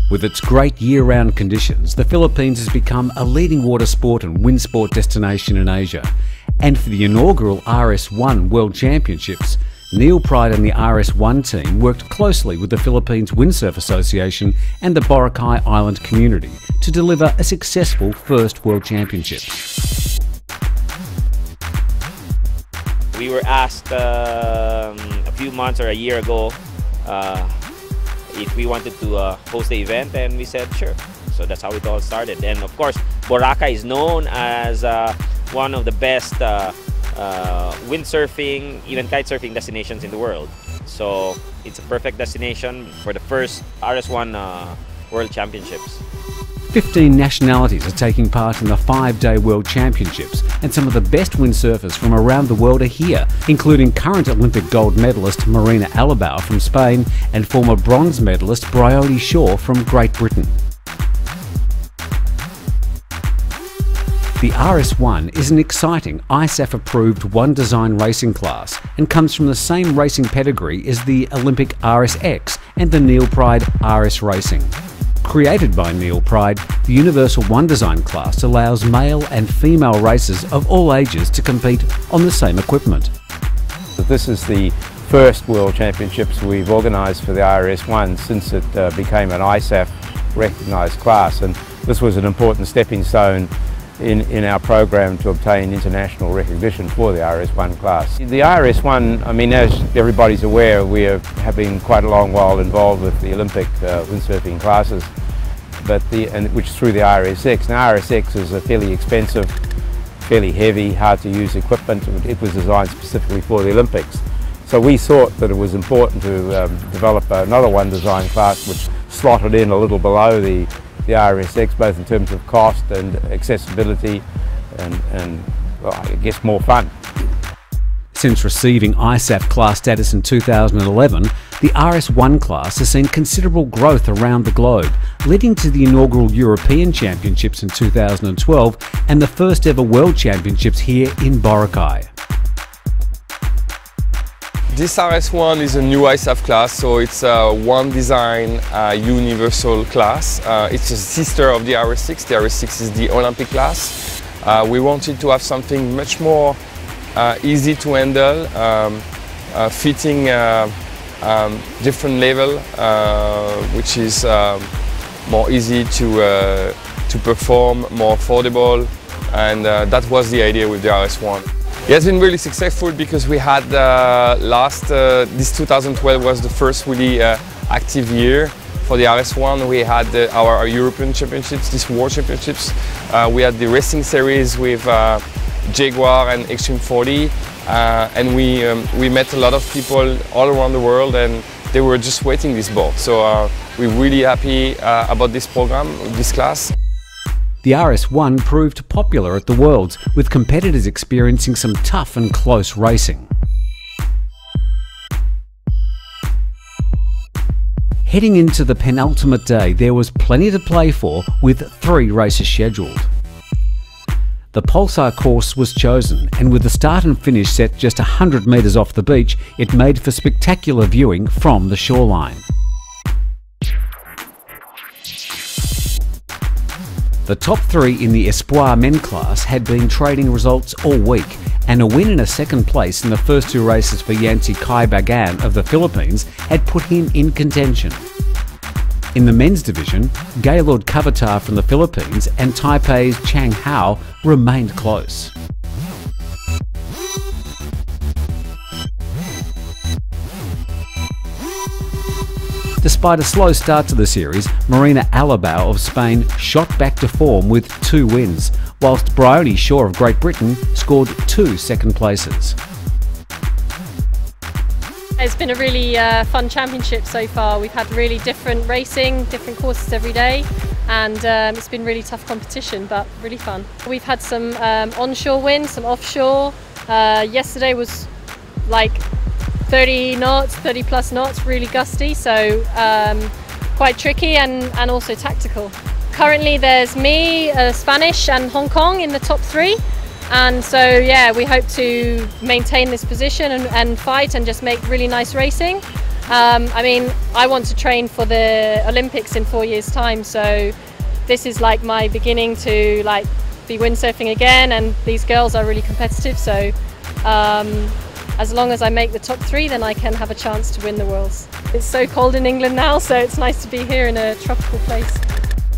With its great year-round conditions, the Philippines has become a leading water sport and windsport destination in Asia. And for the inaugural RS1 World Championships, Neil Pryde and the RS1 team worked closely with the Philippines Windsurfing Association and the Boracay Island community to deliver a successful first World Championships. We were asked a few months or a year ago if we wanted to host the event, and we said sure. So that's how it all started. And of course, Boracay is known as one of the best windsurfing, even kitesurfing destinations in the world. So it's a perfect destination for the first RS1 World Championships. 15 nationalities are taking part in the 5-day World Championships, and some of the best windsurfers from around the world are here, including current Olympic gold medalist Marina Alabao from Spain and former bronze medalist Bryony Shaw from Great Britain. The RS1 is an exciting ISAF-approved one-design racing class and comes from the same racing pedigree as the Olympic RSX and the Neil Pryde RS Racing. Created by Neil Pryde, the Universal One Design class allows male and female racers of all ages to compete on the same equipment. This is the first World Championships we've organised for the RS1 since it became an ISAF recognised class, and this was an important stepping stone in our program to obtain international recognition for the RS1 class. The RS1, I mean, as everybody's aware, we have been quite a long while involved with the Olympic windsurfing classes, which is through the RSX. Now RSX is a fairly expensive, fairly heavy, hard to use equipment. It was designed specifically for the Olympics. So we thought that it was important to develop another one design class which slotted in a little below the RSX, both in terms of cost and accessibility and well, I guess more fun. Since receiving ISAF class status in 2011, the RS1 class has seen considerable growth around the globe, leading to the inaugural European Championships in 2012 and the first ever World Championships here in Boracay. This RS1 is a new ISAF class, so it's a one design universal class. It's a sister of the RS6. The RS6 is the Olympic class. We wanted to have something much more easy to handle, fitting different level, which is more easy to perform, more affordable, and that was the idea with the RS1. It has been really successful because we had this 2012 was the first really active year for the RS1. We had our European Championships, this World Championships. We had the racing series with Jaguar and Extreme 40, and we met a lot of people all around the world, and they were just waiting this boat. So we're really happy about this program, this class. The RS1 proved popular at the Worlds, with competitors experiencing some tough and close racing. Heading into the penultimate day, there was plenty to play for, with 3 races scheduled. The Pulsar Course was chosen, and with the start and finish set just 100 metres off the beach, it made for spectacular viewing from the shoreline. The top 3 in the Espoir men class had been trading results all week, and a win and a second place in the first 2 races for Yancy Kai Bagan of the Philippines had put him in contention. In the men's division, Gaylord Kavatar from the Philippines and Taipei's Chang Hao remained close. Despite a slow start to the series, Marina Alabao of Spain shot back to form with 2 wins, whilst Bryony Shaw of Great Britain scored 2 second places. It's been a really fun championship so far. We've had really different racing, different courses every day, and it's been really tough competition, but really fun. We've had some onshore winds, some offshore. Yesterday was like 30 knots, 30 plus knots, really gusty, so quite tricky and also tactical. Currently there's me, Spanish and Hong Kong in the top 3, and so yeah, we hope to maintain this position and fight and just make really nice racing. I mean, I want to train for the Olympics in 4 years' time, so this is like my beginning to like be windsurfing again, and these girls are really competitive, so as long as I make the top 3, then I can have a chance to win the Worlds. It's so cold in England now, so it's nice to be here in a tropical place.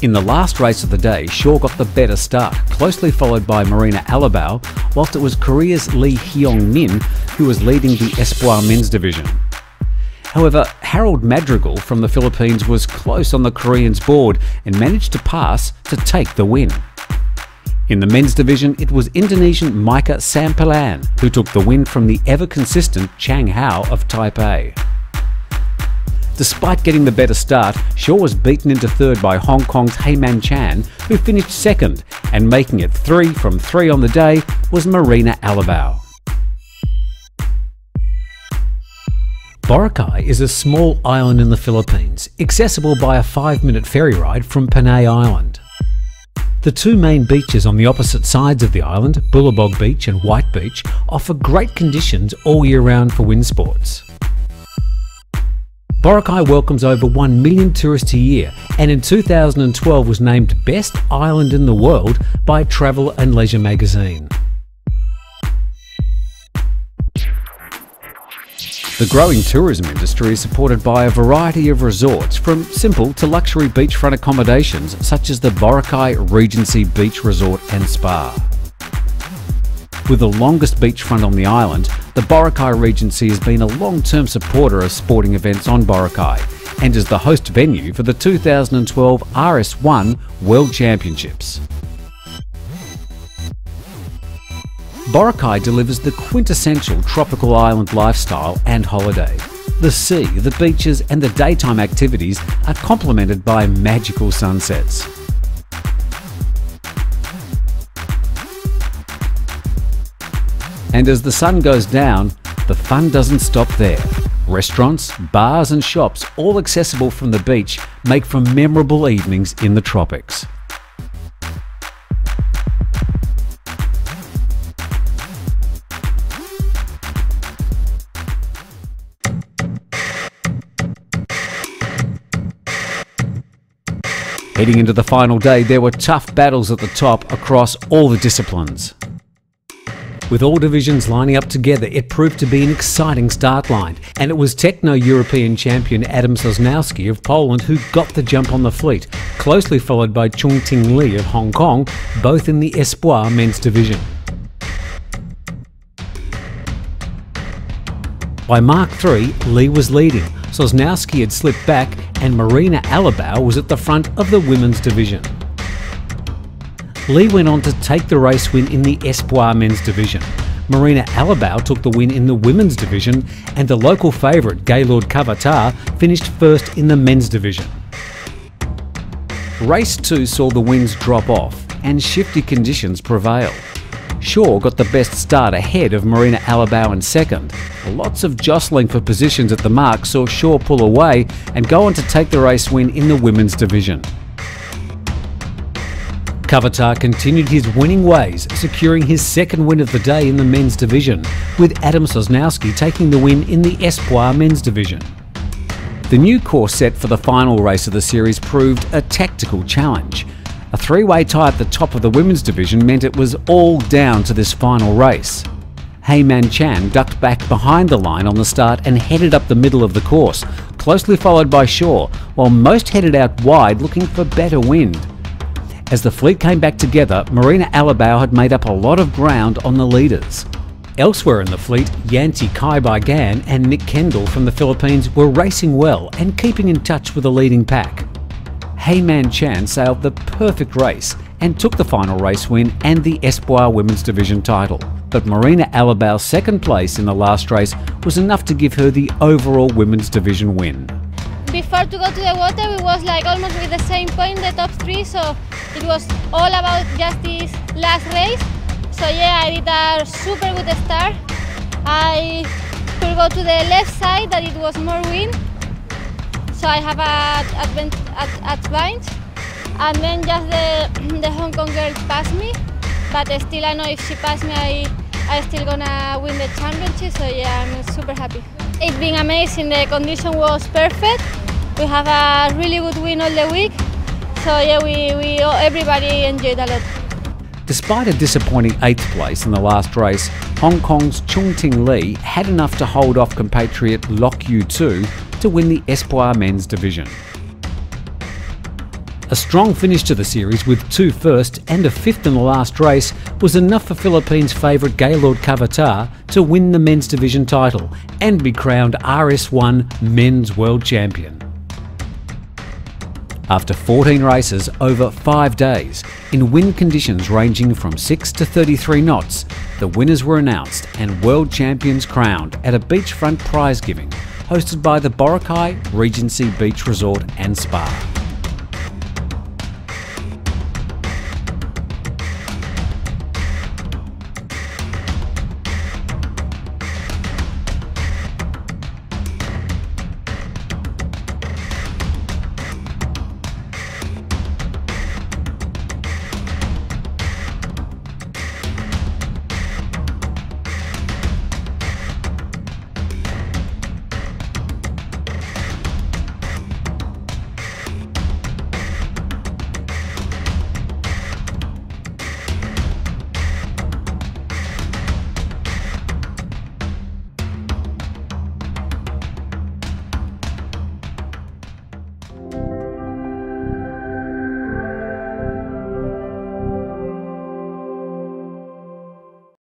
In the last race of the day, Shaw got the better start, closely followed by Marina Alabau, whilst it was Korea's Lee Hyung-min who was leading the Espoir men's division. However, Harold Madrigal from the Philippines was close on the Koreans' board and managed to pass to take the win. In the men's division, it was Indonesian Micah Sampelan who took the win from the ever-consistent Chang Hao of Taipei. Despite getting the better start, Shaw was beaten into third by Hong Kong's Heiman Chan, who finished second, and making it 3 from 3 on the day was Marina Alabau. Boracay is a small island in the Philippines, accessible by a 5-minute ferry ride from Panay Island. The 2 main beaches on the opposite sides of the island, Bulabog Beach and White Beach, offer great conditions all year round for wind sports. Boracay welcomes over 1 million tourists a year, and in 2012 was named Best Island in the World by Travel and Leisure magazine. The growing tourism industry is supported by a variety of resorts, from simple to luxury beachfront accommodations such as the Boracay Regency Beach Resort and Spa. With the longest beachfront on the island, the Boracay Regency has been a long-term supporter of sporting events on Boracay and is the host venue for the 2012 RS1 World Championships. Boracay delivers the quintessential tropical island lifestyle and holiday. The sea, the beaches and the daytime activities are complemented by magical sunsets. And as the sun goes down, the fun doesn't stop there. Restaurants, bars and shops, all accessible from the beach, make for memorable evenings in the tropics. Heading into the final day, there were tough battles at the top across all the disciplines. With all divisions lining up together, it proved to be an exciting start line, and it was Techno-European champion Adam Sosnowski of Poland who got the jump on the fleet, closely followed by Chung Ting Lee of Hong Kong, both in the Espoir men's division. By Mark 3, Lee was leading, Sosnowski had slipped back, and Marina Alabau was at the front of the women's division. Lee went on to take the race win in the Espoir men's division. Marina Alabau took the win in the women's division, and the local favourite Gaylord Cavatar finished first in the men's division. Race 2 saw the winds drop off and shifty conditions prevail. Shaw got the best start ahead of Marina Alabau in second. Lots of jostling for positions at the mark saw Shaw pull away and go on to take the race win in the women's division. Cavatar continued his winning ways, securing his second win of the day in the men's division, with Adam Sosnowski taking the win in the Espoir men's division. The new course set for the final race of the series proved a tactical challenge. A 3-way tie at the top of the women's division meant it was all down to this final race. Heiman Chan ducked back behind the line on the start and headed up the middle of the course, closely followed by Shaw, while most headed out wide looking for better wind. As the fleet came back together, Marina Alabau had made up a lot of ground on the leaders. Elsewhere in the fleet, Yanti Kaibai-Gan and Nick Kendall from the Philippines were racing well and keeping in touch with the leading pack. Heiman Chan sailed the perfect race and took the final race win and the Espoir Women's Division title. But Marina Alabau's second place in the last race was enough to give her the overall Women's Division win. Before to go to the water, we was like almost with the same point, the top 3, so it was all about just this last race. So yeah, I did a super good start. I could go to the left side, that it was more wind, so I have an advantage. And then just the Hong Kong girl passed me, but still I know if she passed me, I still gonna win the championship. So yeah, I'm super happy. It's been amazing. The condition was perfect. We have a really good wind all the week. So yeah, everybody enjoyed a lot. Despite a disappointing 8th place in the last race, Hong Kong's Chung Ting Lee had enough to hold off compatriot Lock Yu Tu to win the Espoir men's division. A strong finish to the series with 2 firsts and a 5th in the last race was enough for Philippines favourite Gaylord Cavatar to win the men's division title and be crowned RS1 men's world champion. After 14 races over 5 days, in wind conditions ranging from 6 to 33 knots, the winners were announced and world champions crowned at a beachfront prize giving hosted by the Boracay Regency Beach Resort and Spa.